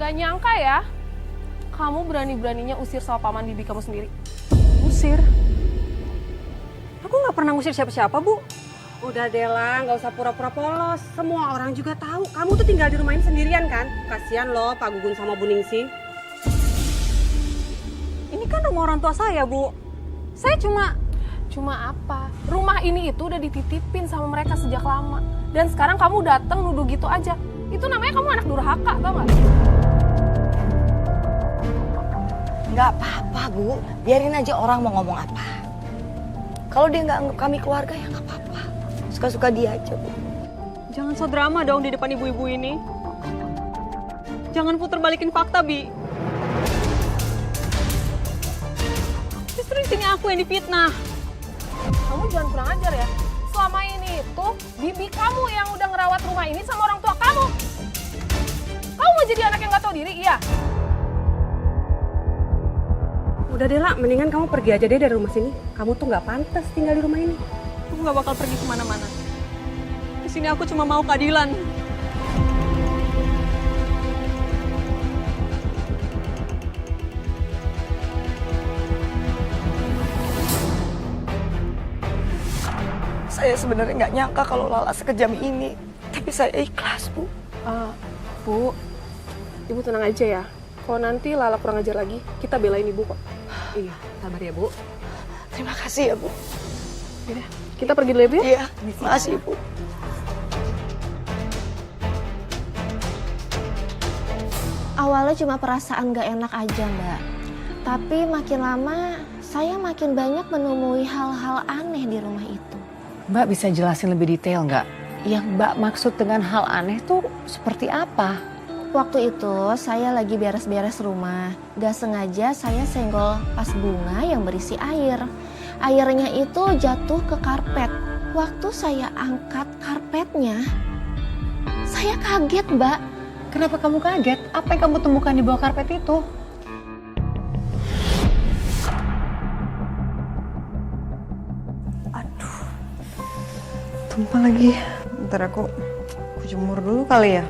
Gak nyangka ya, kamu berani-beraninya usir sama paman bibi kamu sendiri. Usir? Aku nggak pernah ngusir siapa-siapa, Bu. Udah Dela, nggak usah pura-pura polos. Semua orang juga tahu kamu tuh tinggal di rumah ini sendirian kan? Kasian loh Pak Gugun sama Bu Ningsih. Ini kan rumah orang tua saya, Bu. Saya cuma Apa? Rumah ini itu udah dititipin sama mereka sejak lama. Dan sekarang kamu datang nuduh gitu aja. Itu namanya kamu anak durhaka, tau gak? Nggak apa-apa, Bu. Biarin aja orang mau ngomong apa. Kalau dia nggak anggap kami keluarga, ya nggak apa-apa. Suka-suka dia aja, Bu. jangan so drama dong di depan ibu-ibu ini. Jangan puter balikin fakta, Bi. Justru di sini aku yang difitnah. Kamu jangan kurang ajar ya. Selama ini itu bibi kamu yang udah ngerawat rumah ini sama orang tua kamu. Kamu mau jadi anak yang gak tahu diri, iya? Udah Dela, mendingan kamu pergi aja deh dari rumah sini. Kamu tuh nggak pantas tinggal di rumah ini. Aku nggak bakal pergi kemana-mana. Di sini aku cuma mau keadilan. Saya sebenarnya nggak nyangka kalau Lala sekejam ini. Tapi saya ikhlas, Bu. Bu, ibu tenang aja ya. Kalau nanti Lala kurang ajar lagi, kita belain ibu kok. Iya, sabar ya Bu. Terima kasih ya, Bu. Yaudah, kita pergi dulu ya, Bu ya? Iya, makasih, Bu. Awalnya cuma perasaan gak enak aja, Mbak. Tapi makin lama, saya makin banyak menemui hal-hal aneh di rumah itu. Mbak bisa jelasin lebih detail nggak? Yang Mbak maksud dengan hal aneh tuh seperti apa? Waktu itu saya lagi beres-beres rumah. Gak sengaja saya senggol vas bunga yang berisi air. Airnya itu jatuh ke karpet. Waktu saya angkat karpetnya, saya kaget, Mbak. Kenapa kamu kaget? Apa yang kamu temukan di bawah karpet itu? Tumpah lagi. Ntar aku jemur dulu kali ya.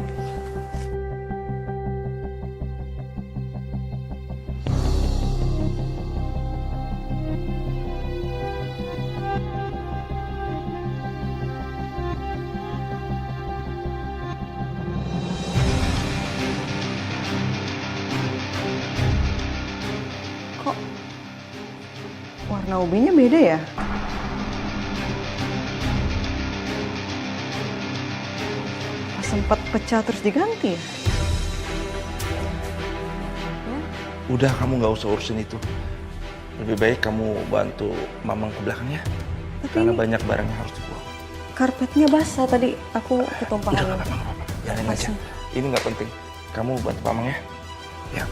Kok warna ubinya beda ya? Sempat pecah terus diganti ya? Udah, kamu nggak usah urusin itu. Lebih baik kamu bantu Mamang ke belakangnya. Karena ini- banyak barang yang harus dibuang. Karpetnya basah tadi, aku ketumpahan. Udah, nggak apa-apa. Biarin aja. Ini nggak penting. Kamu bantu Mamang ya. Ya.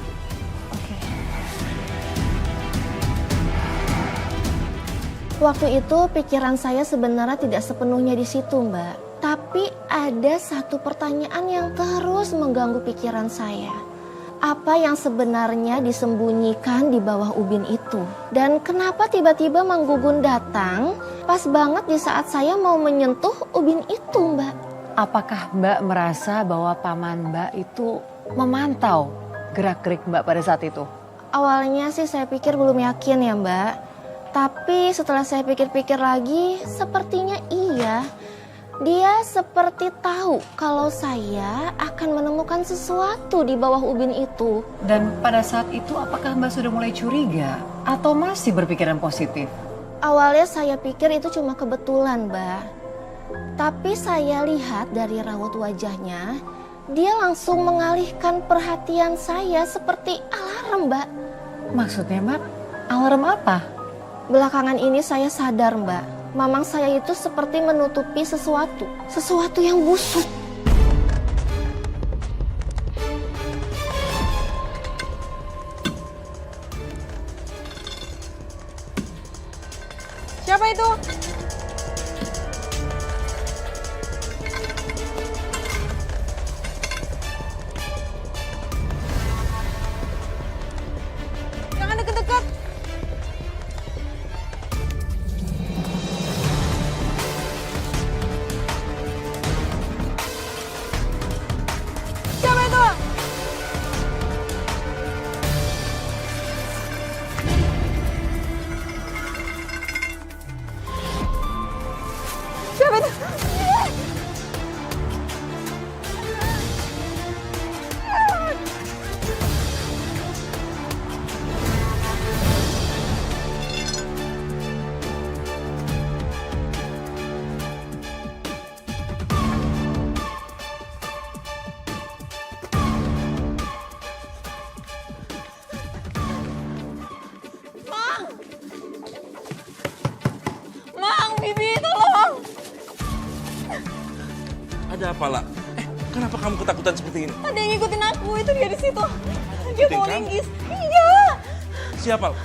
Waktu itu pikiran saya sebenarnya tidak sepenuhnya di situ, Mbak. Tapi ada satu pertanyaan yang terus mengganggu pikiran saya. Apa yang sebenarnya disembunyikan di bawah ubin itu? Dan kenapa tiba-tiba Mang Gugun datang pas banget di saat saya mau menyentuh ubin itu, Mbak? Apakah Mbak merasa bahwa paman Mbak itu memantau gerak-gerik Mbak pada saat itu? Awalnya sih saya pikir belum yakin ya, Mbak. Tapi setelah saya pikir-pikir lagi, sepertinya iya. Dia seperti tahu kalau saya akan menemukan sesuatu di bawah ubin itu. Dan pada saat itu apakah Mbak sudah mulai curiga? Atau masih berpikiran positif? Awalnya saya pikir itu cuma kebetulan, Mbak. Tapi saya lihat dari raut wajahnya, dia langsung mengalihkan perhatian saya seperti alarm, Mbak. Maksudnya Mbak, alarm apa? Belakangan ini saya sadar, Mbak. Mamang saya itu seperti menutupi sesuatu yang busuk. Siapa itu? Jangan deket-deket. Siapa itu? Ada apa, La? Kenapa kamu ketakutan seperti ini? Ada yang ngikutin aku, itu dia di situ. Dia Ngikutin bawa kamu? linggis. Iya, Siapa, La?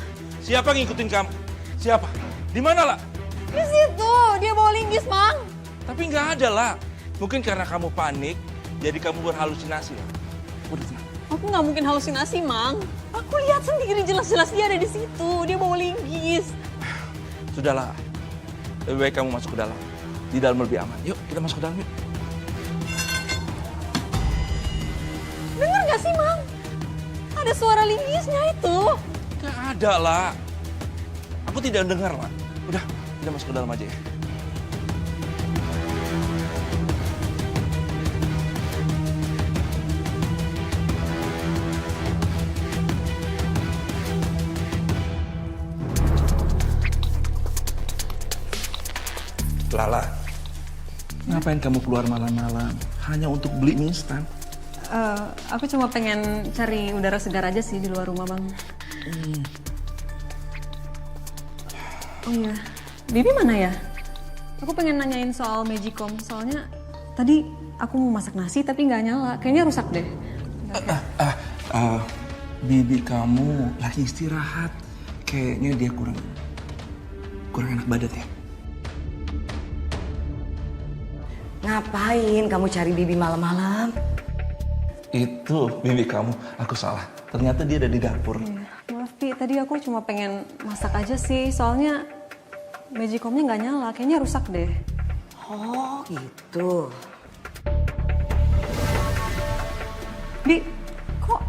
Siapa yang ngikutin kamu? Siapa? Di mana, La? di situ. Dia bawa linggis, Mang. Tapi nggak ada, La. Mungkin karena kamu panik, jadi kamu berhalusinasi, La. Udah tenang. Aku nggak mungkin halusinasi, Mang. Aku lihat sendiri jelas-jelas dia ada di situ. Dia bawa linggis. Sudahlah. Lebih baik kamu masuk ke dalam. Di dalam lebih aman. Yuk, kita masuk ke dalam yuk. Dengar nggak sih, Mang? Ada suara linggisnya itu. Nggak ada, La. Aku tidak dengar, La. Udah, kita masuk ke dalam aja ya. Lala, ngapain kamu keluar malam-malam? Hanya untuk beli mie instan? Aku cuma pengen cari udara segar aja sih di luar rumah, Bang. Oh iya, Bibi mana ya? Aku pengen nanyain soal Magicom, soalnya tadi aku mau masak nasi tapi nggak nyala. Kayaknya rusak deh. Bibi kamu lagi istirahat. Kayaknya dia kurang enak badan ya. Ngapain kamu cari Bibi malam-malam? Itu bibi kamu, aku salah. Ternyata dia ada di dapur. Maaf, Pi, tadi aku cuma pengen masak aja sih, soalnya Magicomnya nggak nyala. Kayaknya rusak deh. Oh gitu. Bi, kok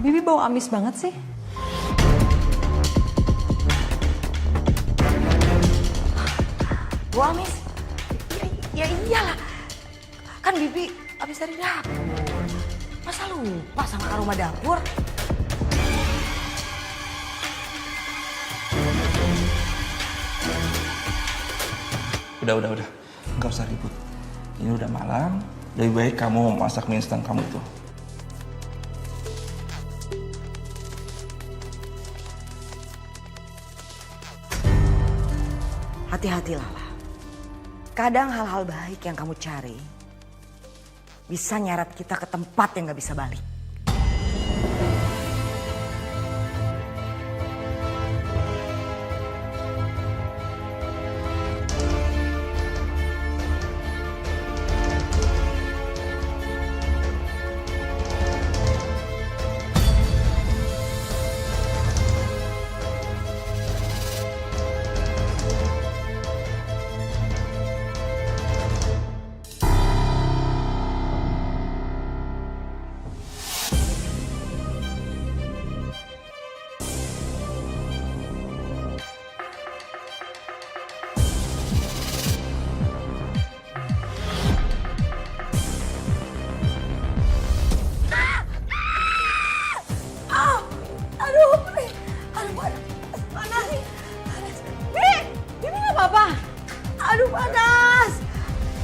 Bibi bau amis banget sih? Bu Amis? Ya iyalah. Kan Bibi habis dari dapur. Masa lupa sama aroma dapur? Udah. Nggak usah ribut. Ini udah malam. Lebih baik kamu masak mie instan kamu itu. Hati-hati Lala. Kadang hal-hal baik yang kamu cari bisa nyeret kita ke tempat yang gak bisa balik.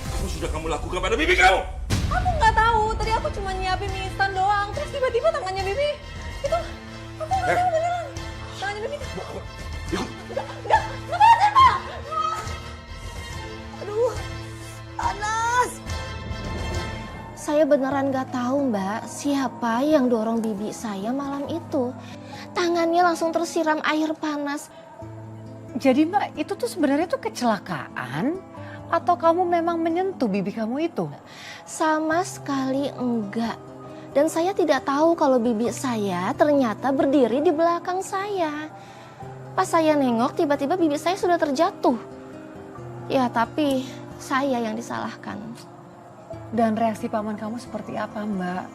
Apa sudah kamu lakukan pada bibi kamu? Aku nggak tahu. Tadi aku cuma nyiapin mie instan doang. Terus tiba-tiba tangannya Bibi itu aku nggak tahu beneran. Tangannya Bibi. Nggak apa-apa. Aduh, panas. Saya beneran gak tahu Mbak, siapa yang dorong bibi saya malam itu. Tangannya langsung tersiram air panas. Jadi Mbak, itu tuh sebenarnya tuh kecelakaan atau kamu memang menyentuh bibi kamu itu? Sama sekali enggak. Dan saya tidak tahu kalau bibi saya ternyata berdiri di belakang saya. Pas saya nengok, tiba-tiba bibi saya sudah terjatuh. Ya, tapi saya yang disalahkan. Dan reaksi paman kamu seperti apa Mbak?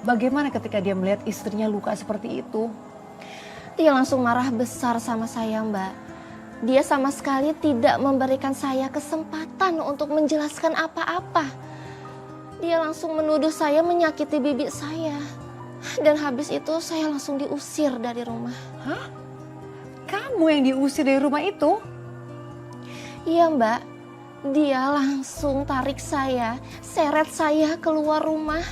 Bagaimana ketika dia melihat istrinya luka seperti itu? Dia langsung marah besar sama saya Mbak. Dia sama sekali tidak memberikan saya kesempatan untuk menjelaskan apa-apa. Dia langsung menuduh saya menyakiti bibi saya. Dan habis itu saya langsung diusir dari rumah. Hah? Kamu yang diusir dari rumah itu? Iya Mbak. Dia langsung tarik saya, seret saya keluar rumah.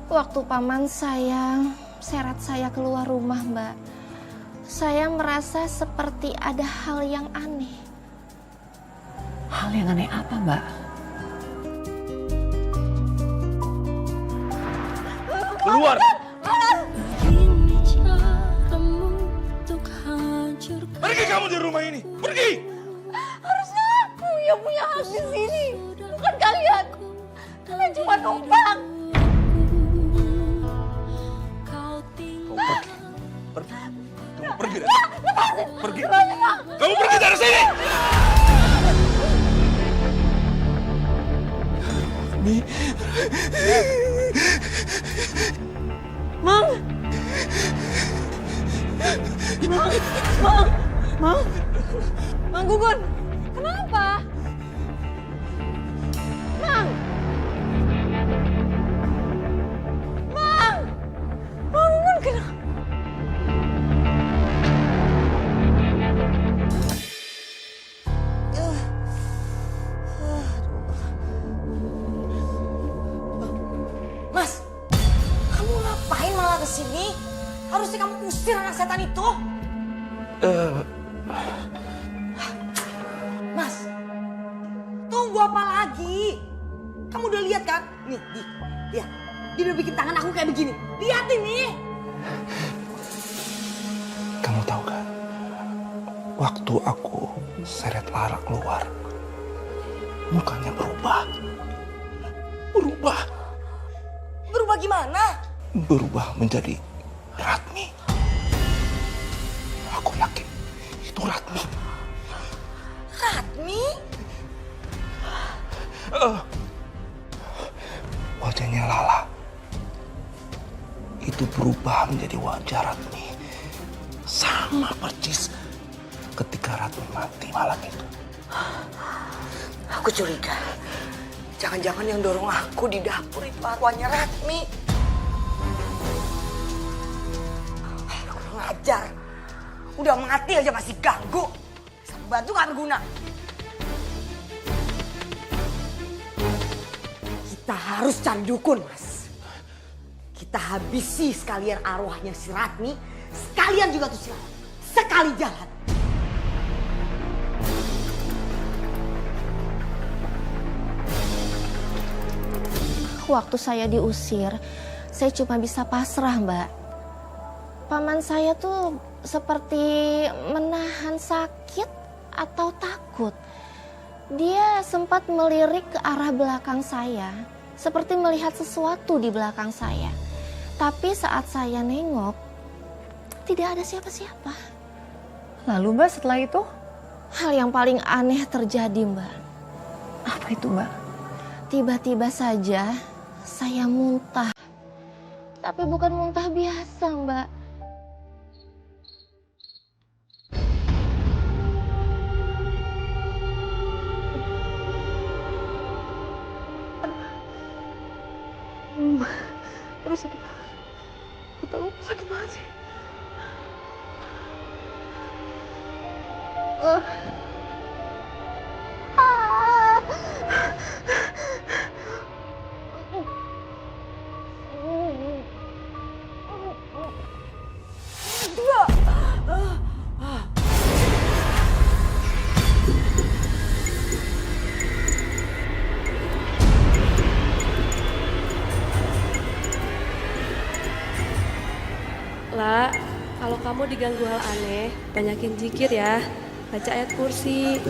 Waktu paman saya seret saya keluar rumah Mbak, saya merasa seperti ada hal yang aneh. Hal yang aneh apa Mbak? Keluar! Pergi kamu dari rumah ini! Pergi! Harusnya aku yang punya hak di sini, bukan kalian. Kalian cuma numpang. Kamu pergi dari sini! Pergi! Kamu pergi dari sini! Mang! Mang Gugun, kenapa? Mang! Mang! Mang Gugun, kenapa? Mas, kamu ngapain malah kesini? Harusnya kamu usir anak setan itu. Mas, tunggu apa lagi? Kamu udah lihat kan? Nih, lihat. Dia udah bikin tangan aku kayak begini. Lihat ini. Kamu tahu gak? Waktu aku seret Lara keluar, mukanya berubah. Berubah gimana? Berubah menjadi Ratmi. Aku yakin itu Ratmi. Ratmi? Wajahnya Lala itu berubah menjadi wajah Ratmi. Sama persis ketika Ratmi mati malam itu. Aku curiga. Jangan-jangan yang dorong aku di dapur itu arwahnya Ratmi. Kurang ajar. Udah mati aja masih ganggu. Bantu gak berguna. Kita harus cari dukun, Mas. Kita habisi sekalian arwahnya si Ratmi. Sekalian juga tuh si Lala. Sekali jalan. Waktu saya diusir, saya cuma bisa pasrah, Mbak. Paman saya tuh seperti menahan sakit atau takut. Dia sempat melirik ke arah belakang saya, seperti melihat sesuatu di belakang saya. Tapi saat saya nengok, tidak ada siapa-siapa. Lalu Mbak setelah itu? Hal yang paling aneh terjadi, Mbak. Apa itu Mbak? Tiba-tiba saja saya muntah. Tapi bukan muntah biasa, Mbak. Terus sakit. Aku tahu sakit banget sih. La, kalau kamu diganggu hal aneh, banyakin zikir ya. Baca ayat kursi.